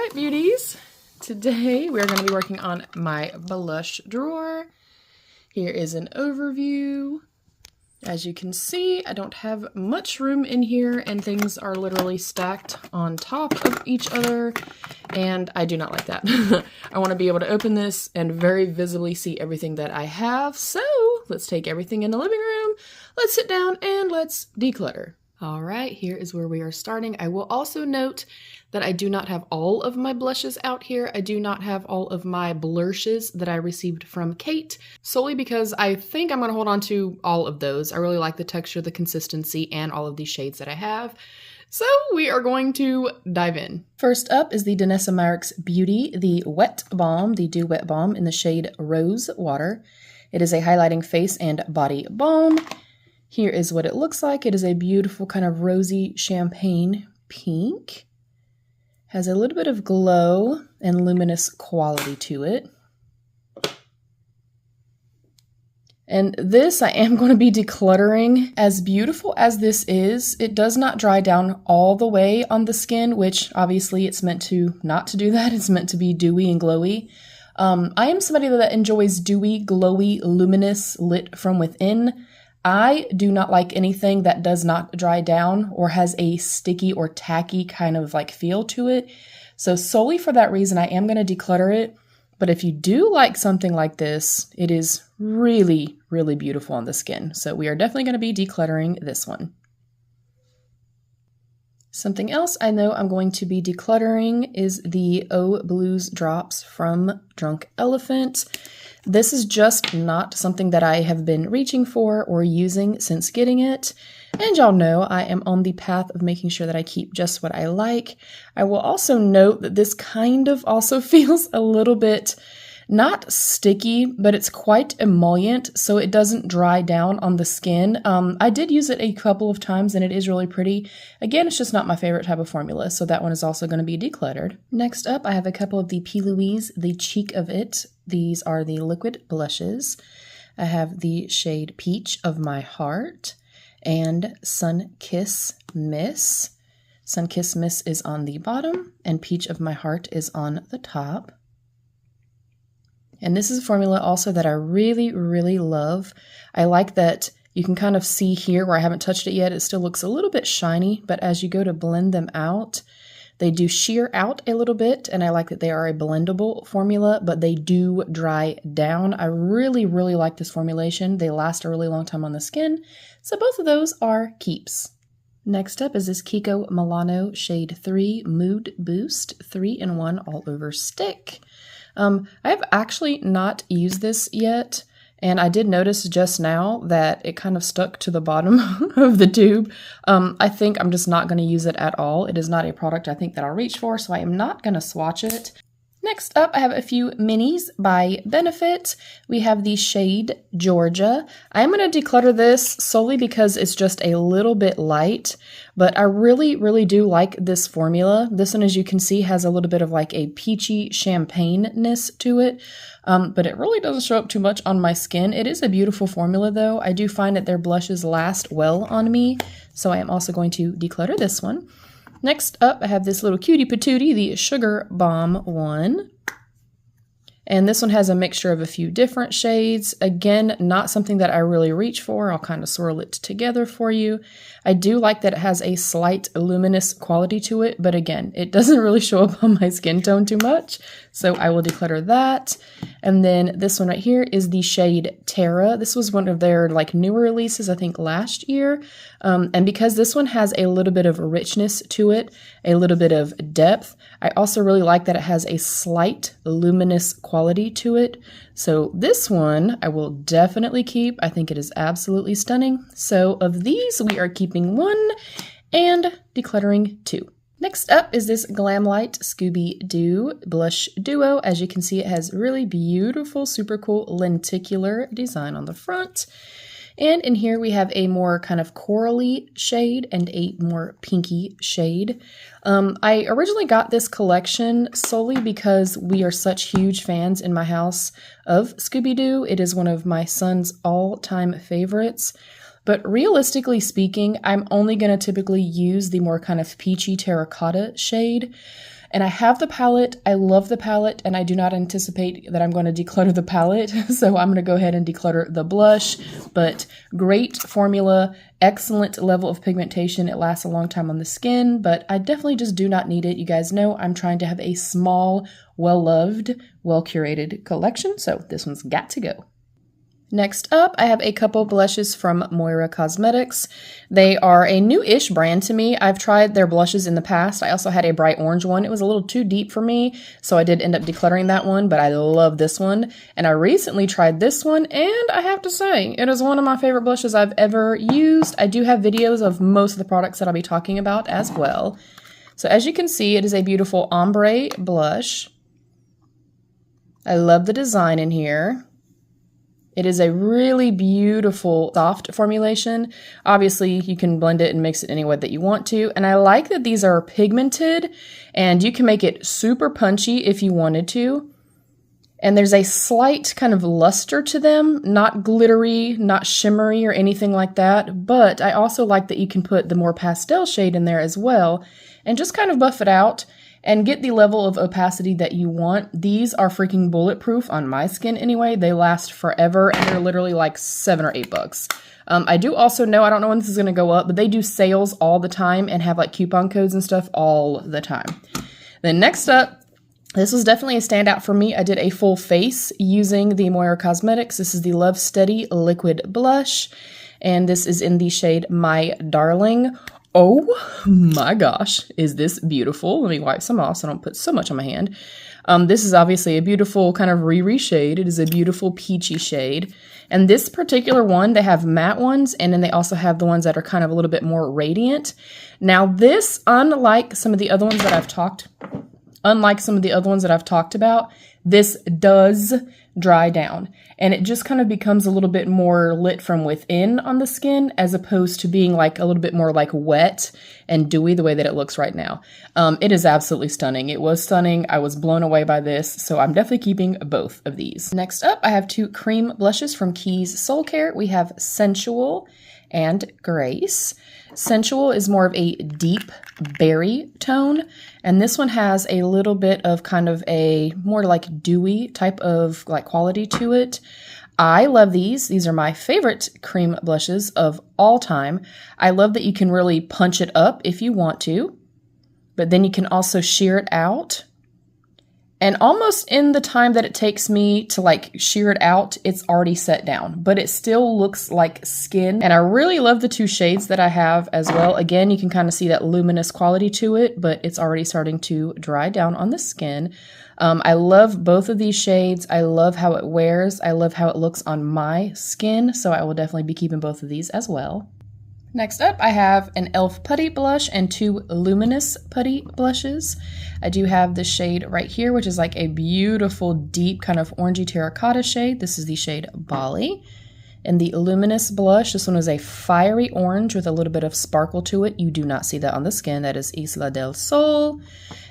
Alright, beauties. Today we're going to be working on my blush drawer. Here is an overview. As you can see, I don't have much room in here and things are literally stacked on top of each other, and I do not like that. I want to be able to open this and very visibly see everything that I have, so let's take everything in the living room, let's sit down, and let's declutter. Alright, here is where we are starting. I will also note that I do not have all of my blushes out here. I do not have all of my blushes that I received from Kate, solely because I think I'm going to hold on to all of those. I really like the texture, the consistency, and all of these shades that I have. So we are going to dive in. First up is the Danessa Myricks Beauty, the Wet Balm, the Dew Wet Balm in the shade Rose Water. It is a highlighting face and body balm. Here is what it looks like. It is a beautiful kind of rosy champagne pink. Has a little bit of glow and luminous quality to it. And this I am going to be decluttering. As beautiful as this is, it does not dry down all the way on the skin, which obviously it's meant to not to do that. It's meant to be dewy and glowy. I am somebody that enjoys dewy, glowy, luminous, lit from within. I do not like anything that does not dry down or has a sticky or tacky kind of like feel to it. So solely for that reason, I am going to declutter it. But if you do like something like this, it is really, really beautiful on the skin. So we are definitely going to be decluttering this one. Something else I know I'm going to be decluttering is the Oh Blues drops from Drunk Elephant. This is just not something that I have been reaching for or using since getting it. And y'all know I am on the path of making sure that I keep just what I like. I will also note that this kind of also feels a little bit not sticky, but it's quite emollient, so it doesn't dry down on the skin. I did use it a couple of times and it is really pretty. Again, it's just not my favorite type of formula, so that one is also going to be decluttered. Next up, I have a couple of the P. Louise, the Cheek of It. These are the liquid blushes. I have the shade Peach of My Heart and Sun Kiss Miss. Sun Kiss Miss is on the bottom and Peach of My Heart is on the top. And this is a formula also that I really, really love. I like that you can kind of see here where I haven't touched it yet, it still looks a little bit shiny, but as you go to blend them out, they do sheer out a little bit, and I like that they are a blendable formula, but they do dry down. I really, really like this formulation. They last a really long time on the skin, so both of those are keeps. Next up is this Kiko Milano Shade 3 Mood Boost 3-in-1 All Over Stick. I have actually not used this yet, and I did notice just now that it kind of stuck to the bottom of the tube. I think I'm just not going to use it at all. It is not a product I think that I'll reach for, so I am not going to swatch it. Next up, I have a few minis by Benefit. We have the shade Georgia. I am going to declutter this solely because it's just a little bit light, but I really, really do like this formula. This one, as you can see, has a little bit of like a peachy champagne-ness to it, but it really doesn't show up too much on my skin. It is a beautiful formula, though. I do find that their blushes last well on me, so I am also going to declutter this one. Next up, I have this little cutie patootie, the Sugar Bomb one. And this one has a mixture of a few different shades. Again, not something that I really reach for. I'll kind of swirl it together for you. I do like that it has a slight luminous quality to it, but again, it doesn't really show up on my skin tone too much, so I will declutter that. And then this one right here is the shade Terra. This was one of their like newer releases, I think last year. And because this one has a little bit of richness to it, a little bit of depth, I also really like that it has a slight luminous quality to it. So this one I will definitely keep. I think it is absolutely stunning. So of these, we are keeping one and decluttering two. Next up is this Glamlite Scooby-Doo Blush Duo. As you can see, it has really beautiful, super cool lenticular design on the front. And in here we have a more kind of corally shade and a more pinky shade. I originally got this collection solely because we are such huge fans in my house of Scooby-Doo. It is one of my son's all-time favorites. But realistically speaking, I'm only going to typically use the more kind of peachy terracotta shade. And I have the palette, I love the palette, and I do not anticipate that I'm going to declutter the palette, so I'm going to go ahead and declutter the blush, but great formula, excellent level of pigmentation, it lasts a long time on the skin, but I definitely just do not need it. You guys know I'm trying to have a small, well-loved, well-curated collection, so this one's got to go. Next up, I have a couple blushes from Moira Cosmetics. They are a new-ish brand to me. I've tried their blushes in the past. I also had a bright orange one. It was a little too deep for me, so I did end up decluttering that one, but I love this one. And I recently tried this one, and I have to say, it is one of my favorite blushes I've ever used. I do have videos of most of the products that I'll be talking about as well. So as you can see, it is a beautiful ombre blush. I love the design in here. It is a really beautiful soft formulation. Obviously, you can blend it and mix it any way that you want to. And I like that these are pigmented and you can make it super punchy if you wanted to. And there's a slight kind of luster to them, not glittery, not shimmery or anything like that. But I also like that you can put the more pastel shade in there as well and just kind of buff it out and get the level of opacity that you want. These are freaking bulletproof on my skin anyway. They last forever and they're literally like $7 or $8. I do also know, I don't know when this is going to go up, but they do sales all the time and have like coupon codes and stuff all the time. Then next up, this was definitely a standout for me. I did a full face using the Moira Cosmetics. This is the Love Steady Liquid Blush, and this is in the shade My Darling. Oh my gosh, is this beautiful? Let me wipe some off so I don't put so much on my hand. This is obviously a beautiful kind of Riri shade. It is a beautiful peachy shade. And this particular one, they have matte ones, and then they also have the ones that are kind of a little bit more radiant. Now this, unlike some of the other ones that I've talked about, this does dry down and it just kind of becomes a little bit more lit from within on the skin as opposed to being like a little bit more like wet and dewy the way that it looks right now. It is absolutely stunning. It was stunning. I was blown away by this, so I'm definitely keeping both of these. Next up, I have two cream blushes from Keys Soul Care. We have Sensual and Grace. Sensual is more of a deep berry tone, and this one has a little bit of kind of a more like dewy type of like quality to it. I love these. These are my favorite cream blushes of all time. I love that you can really punch it up if you want to, but then you can also sheer it out. And almost in the time that it takes me to like sheer it out, it's already set down, but it still looks like skin. And I really love the two shades that I have as well. Again, you can kind of see that luminous quality to it, but it's already starting to dry down on the skin. I love both of these shades. I love how it wears. I love how it looks on my skin. So I will definitely be keeping both of these as well. Next up, I have an e.l.f. putty blush and two luminous putty blushes. I do have the shade right here, which is like a beautiful, deep kind of orangey terracotta shade. This is the shade Bali. And the luminous blush, this one is a fiery orange with a little bit of sparkle to it. You do not see that on the skin. That is Isla del Sol.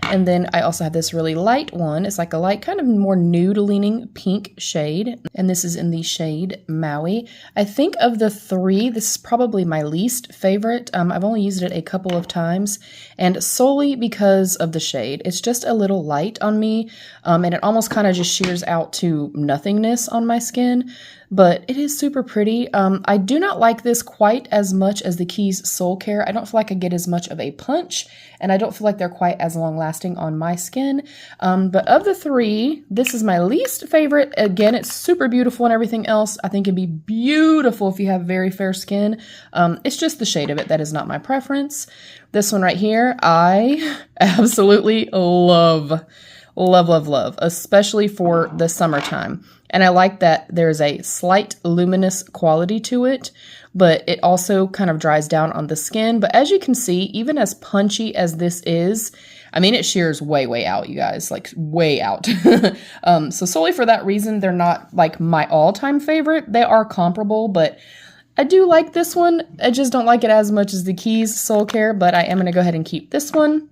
And then I also have this really light one. It's like a light, kind of more nude-leaning pink shade. And this is in the shade Maui. I think of the three, this is probably my least favorite. I've only used it a couple of times, and solely because of the shade. It's just a little light on me, and it almost kind of just shears out to nothingness on my skin. But it is super pretty. I do not like this quite as much as the Keys Soul Care. I don't feel like I get as much of a punch, and I don't feel like they're quite as long-lasting on my skin. But of the three, this is my least favorite. Again, it's super beautiful and everything else. I think it'd be beautiful if you have very fair skin. It's just the shade of it that is not my preference. This one right here, I absolutely love. Love, love, love, especially for the summertime. And I like that there's a slight luminous quality to it, but it also kind of dries down on the skin. But as you can see, even as punchy as this is, I mean, it shears way, way out, you guys, like way out. So solely for that reason, they're not like my all-time favorite. They are comparable, but I do like this one. I just don't like it as much as the Keys Soul Care, but I am going to go ahead and keep this one.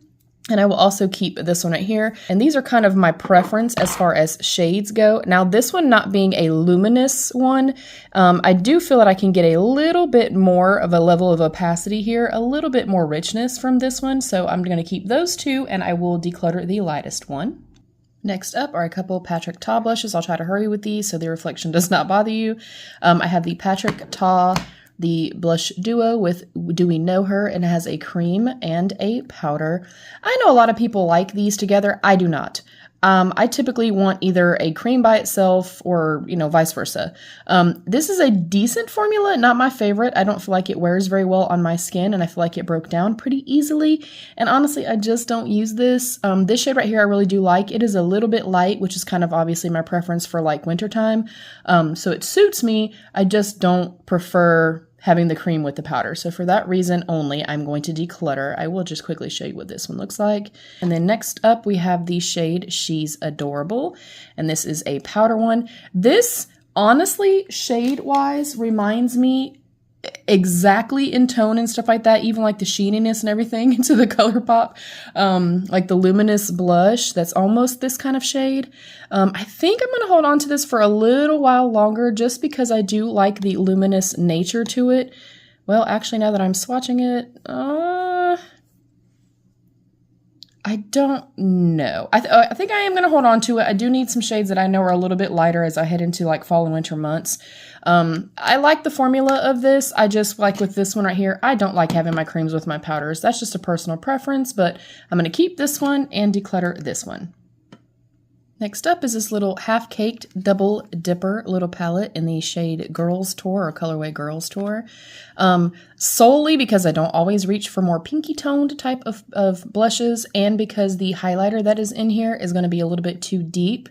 And I will also keep this one right here. And these are kind of my preference as far as shades go. Now this one not being a luminous one, I do feel that I can get a little bit more of a level of opacity here, a little bit more richness from this one. So I'm going to keep those two and I will declutter the lightest one. Next up are a couple Patrick Ta blushes. I'll try to hurry with these so the reflection does not bother you. I have the Patrick Ta the blush duo with Do We Know Her, and it has a cream and a powder. I know a lot of people like these together. I do not. I typically want either a cream by itself or, you know, vice versa. This is a decent formula, not my favorite. I don't feel like it wears very well on my skin, and I feel like it broke down pretty easily. And honestly, I just don't use this. This shade right here I really do like. It is a little bit light, which is kind of obviously my preference for like wintertime. So it suits me. I just don't prefer having the cream with the powder. So for that reason only, I'm going to declutter. I will just quickly show you what this one looks like. And then next up, we have the shade She's Adorable. And this is a powder one. This, honestly, shade-wise, reminds me exactly in tone and stuff like that, even like the sheeniness and everything to the ColourPop, like the luminous blush that's almost this kind of shade. I think I'm going to hold on to this for a little while longer just because I do like the luminous nature to it. Well, actually, now that I'm swatching it, I don't know. I think I am going to hold on to it. I do need some shades that I know are a little bit lighter as I head into like fall and winter months. I like the formula of this. I just like with this one right here, I don't like having my creams with my powders. That's just a personal preference, but I'm going to keep this one and declutter this one. Next up is this little half-caked double dipper little palette in the shade Girls Tour or colorway Girls Tour. Solely because I don't always reach for more pinky toned type of blushes, and because the highlighter that is in here is going to be a little bit too deep.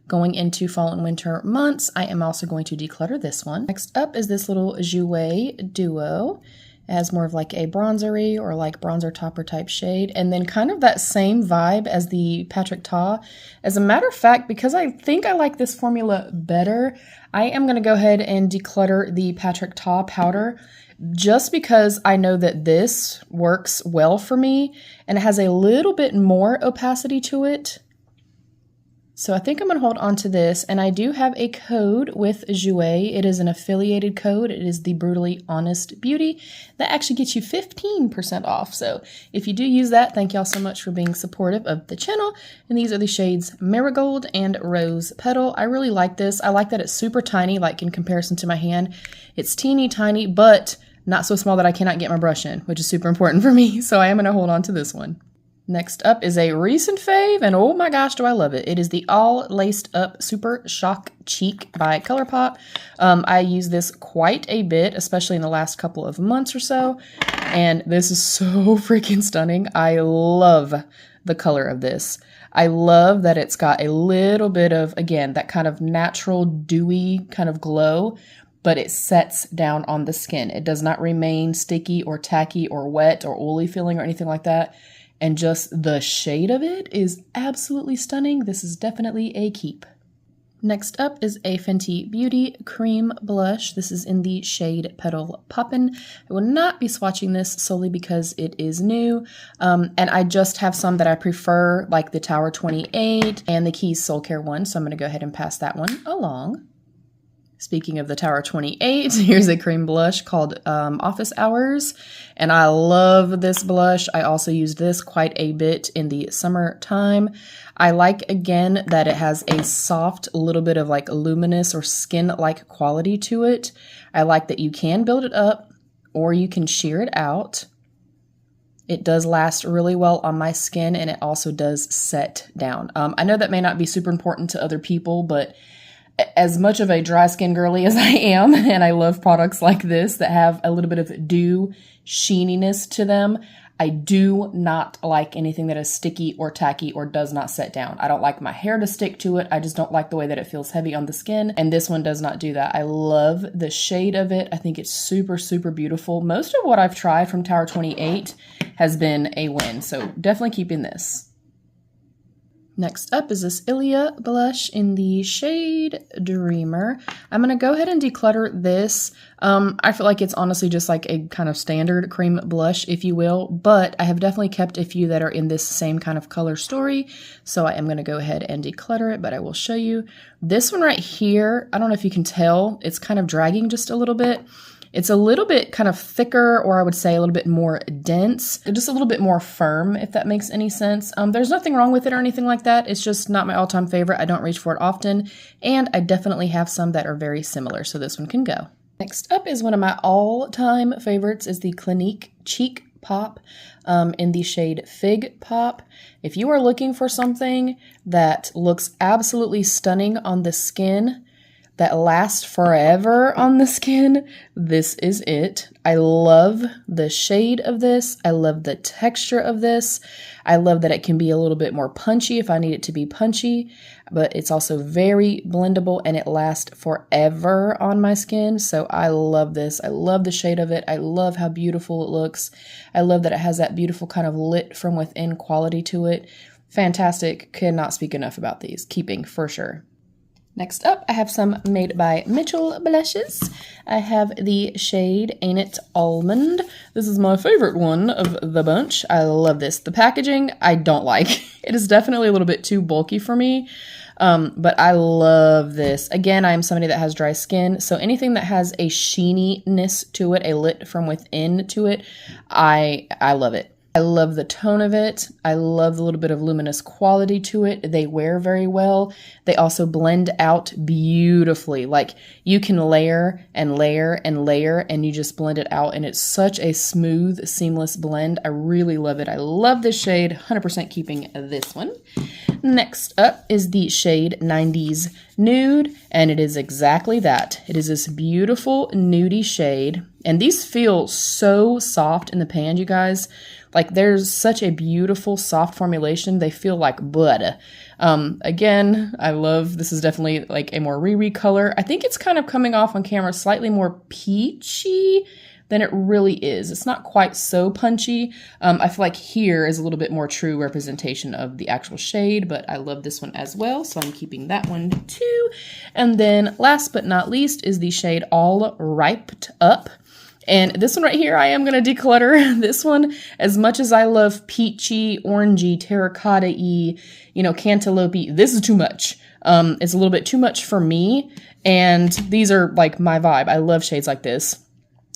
Going into fall and winter months, I am also going to declutter this one. Next up is this little JOUER duo. It has more of like a bronzery or like bronzer topper type shade, and then kind of that same vibe as the Patrick Ta. As a matter of fact, because I think I like this formula better, I am going to go ahead and declutter the Patrick Ta powder just because I know that this works well for me and it has a little bit more opacity to it. So I think I'm going to hold on to this, and I do have a code with JOUER. It is an affiliated code. It is the Brutally Honest Beauty. That actually gets you 15% off. So if you do use that, thank y'all so much for being supportive of the channel. And these are the shades Marigold and Rose Petal. I really like this. I like that it's super tiny, like in comparison to my hand. It's teeny tiny, but not so small that I cannot get my brush in, which is super important for me. So I am going to hold on to this one. Next up is a recent fave, and oh my gosh, do I love it. It is the All Laced Up Super Shock Cheek by ColourPop. I use this quite a bit, especially in the last couple of months or so, and this is so freaking stunning. I love the color of this. I love that it's got a little bit of, again, that kind of natural dewy kind of glow, but it sets down on the skin. It does not remain sticky or tacky or wet or oily feeling or anything like that. And just the shade of it is absolutely stunning. This is definitely a keep. Next up is a Fenty Beauty Cream Blush. This is in the shade Petal Poppin'. I will not be swatching this solely because it is new. And I just have some that I prefer, like the Tower 28 and the Keys Soul Care one. So I'm going to go ahead and pass that one along. Speaking of the Tower 28, here's a cream blush called Office Hours, and I love this blush. I also use this quite a bit in the summertime. I like, again, that it has a soft, little bit of like luminous or skin-like quality to it. I like that you can build it up or you can sheer it out. It does last really well on my skin, and it also does set down. I know that may not be super important to other people, but as much of a dry skin girly as I am, and I love products like this that have a little bit of dew sheeniness to them, I do not like anything that is sticky or tacky or does not set down. I don't like my hair to stick to it. I just don't like the way that it feels heavy on the skin, and this one does not do that. I love the shade of it. I think it's super, super beautiful. Most of what I've tried from Tower 28 has been a win, so definitely keeping this. Next up is this Ilia blush in the shade Dreamer. I'm going to go ahead and declutter this. I feel like it's honestly just like a kind of standard cream blush, if you will, but I have definitely kept a few that are in this same kind of color story, so I am going to go ahead and declutter it, but I will show you. This one right here, I don't know if you can tell, it's kind of dragging just a little bit. It's a little bit kind of thicker, or I would say a little bit more dense, just a little bit more firm, if that makes any sense. There's nothing wrong with it or anything like that. It's just not my all-time favorite. I don't reach for it often, and I definitely have some that are very similar, so this one can go. Next up is one of my all-time favorites, is the Clinique Cheek Pop in the shade Fig Pop. If you are looking for something that looks absolutely stunning on the skin, that lasts forever on the skin, this is it. I love the shade of this. I love the texture of this. I love that it can be a little bit more punchy if I need it to be punchy, but it's also very blendable and it lasts forever on my skin. So I love this. I love the shade of it. I love how beautiful it looks. I love that it has that beautiful kind of lit from within quality to it. Fantastic. Cannot speak enough about these. Keeping for sure. Next up, I have some Made by Mitchell blushes. I have the shade Ain't It Almond. This is my favorite one of the bunch. I love this. The packaging, I don't like. It is definitely a little bit too bulky for me, but I love this. Again, I am somebody that has dry skin, so anything that has a sheeniness to it, a lit from within to it, I love it. I love the tone of it. I love the little bit of luminous quality to it. They wear very well. They also blend out beautifully. Like you can layer and layer and layer and you just blend it out, and it's such a smooth, seamless blend. I really love it. I love this shade. 100% keeping this one. Next up is the shade 90s Nude, and it is exactly that. It is this beautiful nudie shade, and these feel so soft in the pan, you guys. Like there's such a beautiful soft formulation. They feel like butter. Again, I love, this is definitely like a more Riri color. I think it's kind of coming off on camera slightly more peachy than it really is. It's not quite so punchy. I feel like here is a little bit more true representation of the actual shade, but I love this one as well, so I'm keeping that one too. And then last but not least is the shade All Riped Up. And this one right here, I am going to declutter. This one, as much as I love peachy, orangey, terracotta-y, you know, cantaloupe-y, this is too much. It's a little bit too much for me, and these are like my vibe. I love shades like this.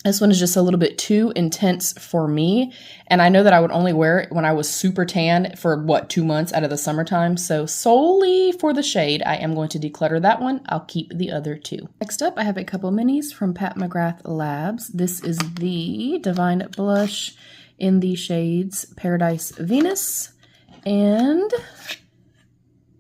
This one is just a little bit too intense for me, and I know that I would only wear it when I was super tan for, what, 2 months out of the summertime, so solely for the shade, I am going to declutter that one. I'll keep the other two. Next up, I have a couple minis from Pat McGrath Labs. This is the Divine Blush in the shades Paradise Venus, and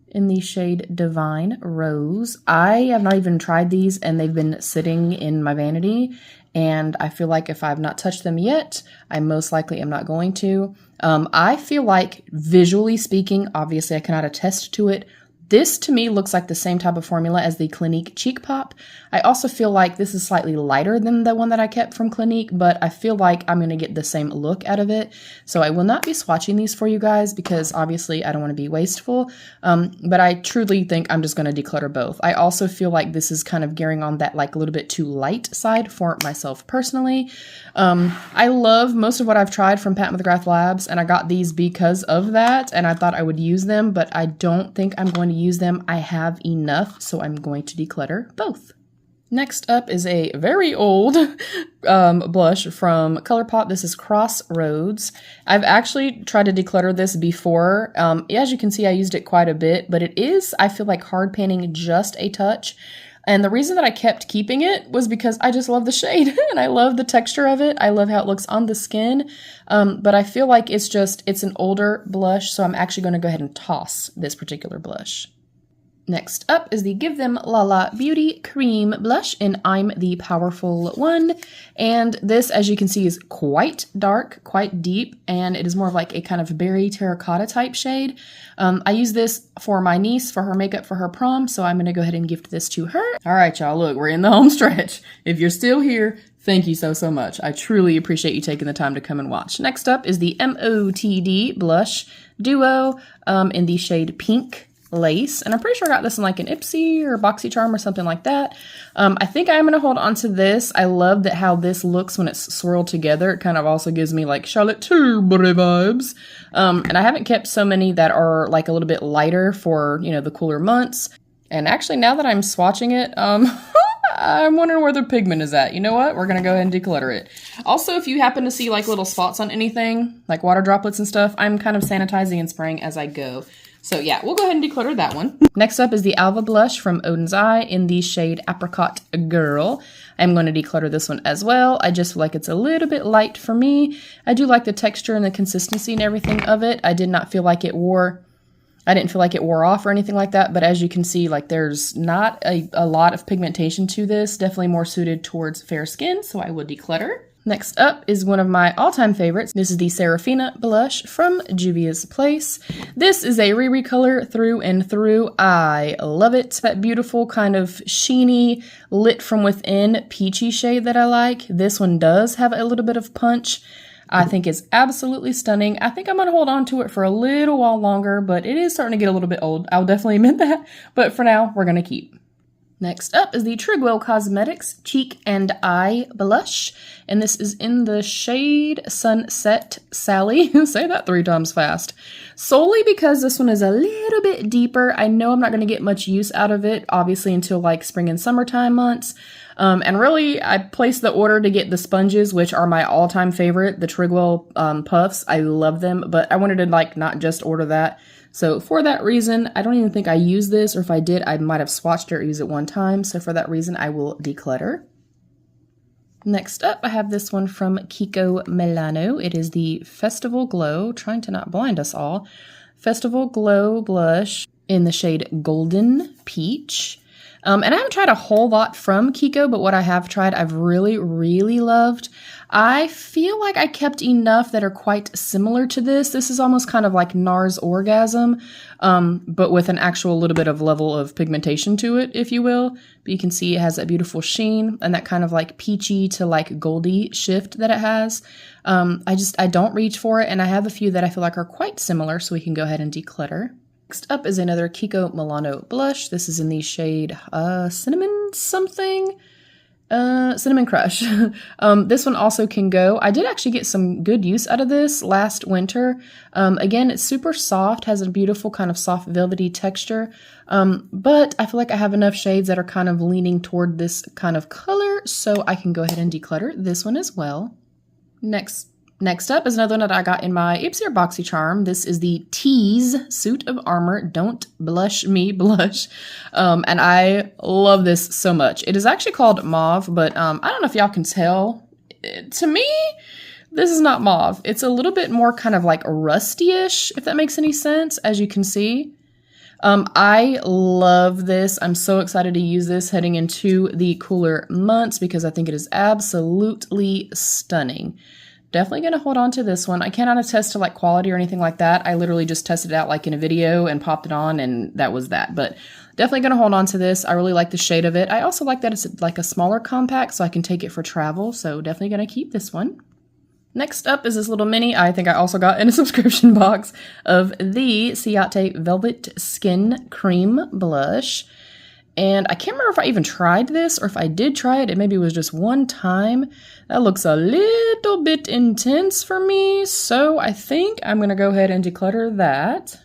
in the shade Divine Rose. I have not even tried these, and they've been sitting in my vanity, and I feel like if I've not touched them yet, I most likely am not going to. I feel like, visually speaking, obviously I cannot attest to it, this to me looks like the same type of formula as the Clinique Cheek Pop. I also feel like this is slightly lighter than the one that I kept from Clinique, but I feel like I'm going to get the same look out of it. So I will not be swatching these for you guys because obviously I don't want to be wasteful, but I truly think I'm just going to declutter both. I also feel like this is kind of gearing on that like a little bit too light side for myself personally. I love most of what I've tried from Pat McGrath Labs, and I got these because of that, and I thought I would use them, but I don't think I'm going to use them. I have enough, so I'm going to declutter both. Next up is a very old blush from ColourPop. This is Crossroads. I've actually tried to declutter this before. As you can see, I used it quite a bit, but it is, I feel like, hard panning just a touch. And the reason that I kept keeping it was because I just love the shade and I love the texture of it. I love how it looks on the skin. But I feel like it's an older blush, so I'm actually going to go ahead and toss this particular blush. Next up is the Give Them Lala Beauty Cream Blush in I'm the Powerful One. And this, as you can see, is quite dark, quite deep, and it is more of like a kind of berry terracotta type shade. I use this for my niece for her makeup for her prom, so I'm going to go ahead and gift this to her. All right, y'all, look, we're in the home stretch. If you're still here, Thank you so much. I truly appreciate you taking the time to come and watch. Next up is the MOTD Blush Duo in the shade Pink Lace. And I'm pretty sure I got this in like an IPSY or BoxyCharm or something like that. I think I'm going to hold on to this. I love that how this looks when it's swirled together. It kind of also gives me like Charlotte Tilbury vibes. And I haven't kept so many that are like a little bit lighter for, you know, the cooler months. And actually now that I'm swatching it, I'm wondering where the pigment is at. You know what? We're going to go ahead and declutter it. Also, if you happen to see like little spots on anything, like water droplets and stuff, I'm kind of sanitizing and spraying as I go. So yeah, we'll go ahead and declutter that one. Next up is the Alva blush from Odin's Eye in the shade Apricot Girl. I'm going to declutter this one as well. I just feel like it's a little bit light for me. I do like the texture and the consistency and everything of it. I didn't feel like it wore off or anything like that, but as you can see, like there's not a lot of pigmentation to this. Definitely more suited towards fair skin, so I will declutter. Next up is one of my all-time favorites. This is the Serafina blush from Juvia's Place. This is a Riri color through and through. I love it. That beautiful kind of sheeny, lit from within peachy shade that I like. This one does have a little bit of punch. I think it's absolutely stunning. I think I'm going to hold on to it for a little while longer, but it is starting to get a little bit old. I'll definitely admit that, but for now, we're going to keep. Next up is the Trigwell Cosmetics Cheek and Eye Blush, and this is in the shade Sunset Sally. Say that 3 times fast. Solely because this one is a little bit deeper. I know I'm not going to get much use out of it, obviously, until like spring and summertime months. And really, I placed the order to get the sponges, which are my all-time favorite, the Trigwell puffs. I love them, but I wanted to like not just order that. So for that reason, I don't even think I used this, or if I did, I might have swatched it or used it one time. So for that reason, I will declutter. Next up, I have this one from Kiko Milano. It is the Festival Glow, trying to not blind us all, Festival Glow Blush in the shade Golden Peach. And I haven't tried a whole lot from Kiko, but what I have tried, I've really, really loved. I feel like I kept enough that are quite similar to this. This is almost kind of like NARS Orgasm, but with an actual little bit of level of pigmentation to it, if you will. But you can see it has that beautiful sheen and that kind of like peachy to like goldy shift that it has. I don't reach for it, and I have a few that I feel like are quite similar, so we can go ahead and declutter. Next up is another Kiko Milano blush. This is in the shade Cinnamon something. Cinnamon Crush. This one also can go. I did actually get some good use out of this last winter. Again, it's super soft, has a beautiful kind of soft velvety texture. But I feel like I have enough shades that are kind of leaning toward this kind of color, so I can go ahead and declutter this one as well. Next up is another one that I got in my IPSY or BoxyCharm. This is the Tease Suit of Armor Don't Blush Me Blush. And I love this so much. It is actually called Mauve, but I don't know if y'all can tell. To me, this is not mauve. It's a little bit more kind of like rusty-ish, if that makes any sense, as you can see. I love this. I'm so excited to use this heading into the cooler months because I think it is absolutely stunning. Definitely going to hold on to this one. I cannot attest to like quality or anything like that. I literally just tested it out like in a video and popped it on, and that was that. But definitely going to hold on to this. I really like the shade of it. I also like that it's like a smaller compact, so I can take it for travel. So definitely going to keep this one. Next up is this little mini, I think I also got in a subscription box, of the Ciate Velvet Skin Cream Blush. And I can't remember if I even tried this, or if I did try it, it maybe was just one time. That looks a little bit intense for me, so I think I'm going to go ahead and declutter that.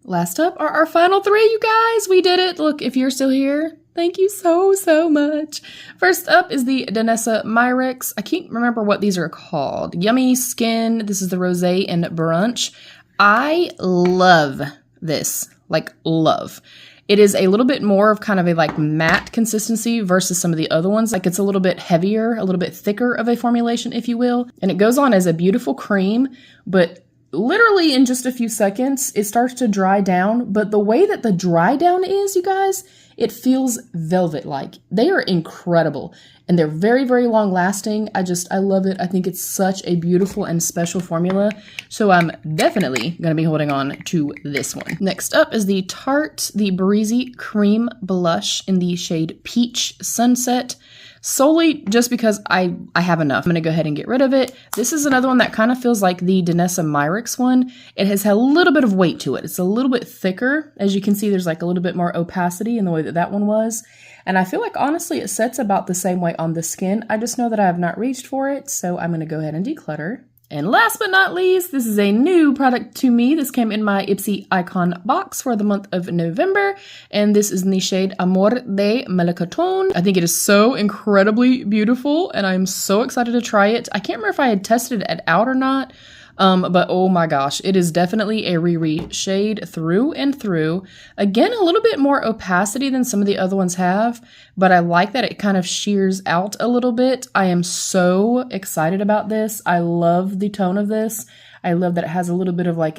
Last up are our final 3, you guys. We did it. Look, if you're still here, thank you so much. First up is the Danessa Myrex. I can't remember what these are called. Yummy Skin. This is the Rosé and Brunch. I love this. Like, love. It is a little bit more of kind of a like matte consistency versus some of the other ones. Like it's a little bit heavier, a little bit thicker of a formulation, if you will. And it goes on as a beautiful cream, but literally in just a few seconds, it starts to dry down. But the way that the dry down is, you guys, it feels velvet-like. They are incredible. And they're very, very long lasting. I love it. I think it's such a beautiful and special formula. So I'm definitely going to be holding on to this one. Next up is the Tarte, the Breezy Cream Blush in the shade Peach Sunset. solely just because I have enough. I'm going to go ahead and get rid of it. This is another one that kind of feels like the Danessa Myricks one. It has a little bit of weight to it. It's a little bit thicker. As you can see, there's like a little bit more opacity in the way that that one was. And I feel like, honestly, it sets about the same way on the skin. I just know that I have not reached for it, so I'm going to go ahead and declutter. And last but not least, this is a new product to me. This came in my IPSY Icon box for the month of November. And this is in the shade Amor de Melocotón. I think it is so incredibly beautiful and I'm so excited to try it. I can't remember if I had tested it out or not. But oh my gosh, it is definitely a Riri shade through and through. Again, a little bit more opacity than some of the other ones have, but I like that it kind of shears out a little bit. I am so excited about this. I love the tone of this. I love that it has a little bit of like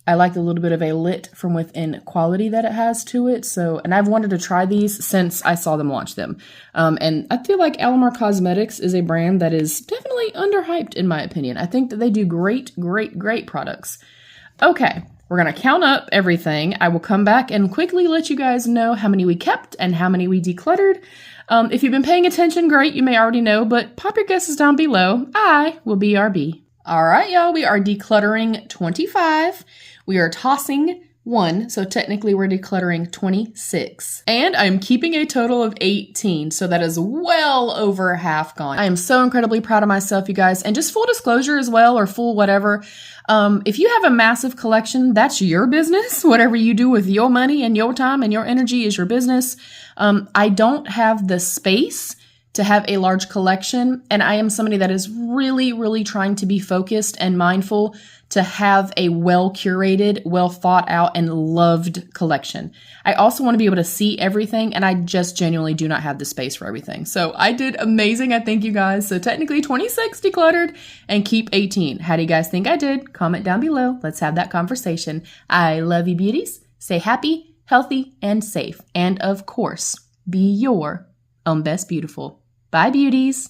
I like the little bit of a lit from within quality that it has to it. So, and I've wanted to try these since I saw them launch them. And I feel like Alamar Cosmetics is a brand that is definitely underhyped in my opinion. I think that they do great products. Okay, we're gonna count up everything. I will come back and quickly let you guys know how many we kept and how many we decluttered. If you've been paying attention, great, you may already know, but pop your guesses down below. I will BRB. All right, y'all, we are decluttering 25. We are tossing 1, so technically we're decluttering 26. And I'm keeping a total of 18, so that is well over half gone. I am so incredibly proud of myself, you guys. And just full disclosure as well, or full whatever, if you have a massive collection, that's your business. Whatever you do with your money and your time and your energy is your business. I don't have the space to have a large collection, and I am somebody that is really trying to be focused and mindful to have a well-curated, well-thought-out, and loved collection. I also want to be able to see everything, and I just genuinely do not have the space for everything. So I did amazing, I thank you guys. So technically 26 decluttered and keep 18. How do you guys think I did? Comment down below. Let's have that conversation. I love you, beauties. Stay happy, healthy, and safe. And of course, be your own best beautiful. Bye, beauties.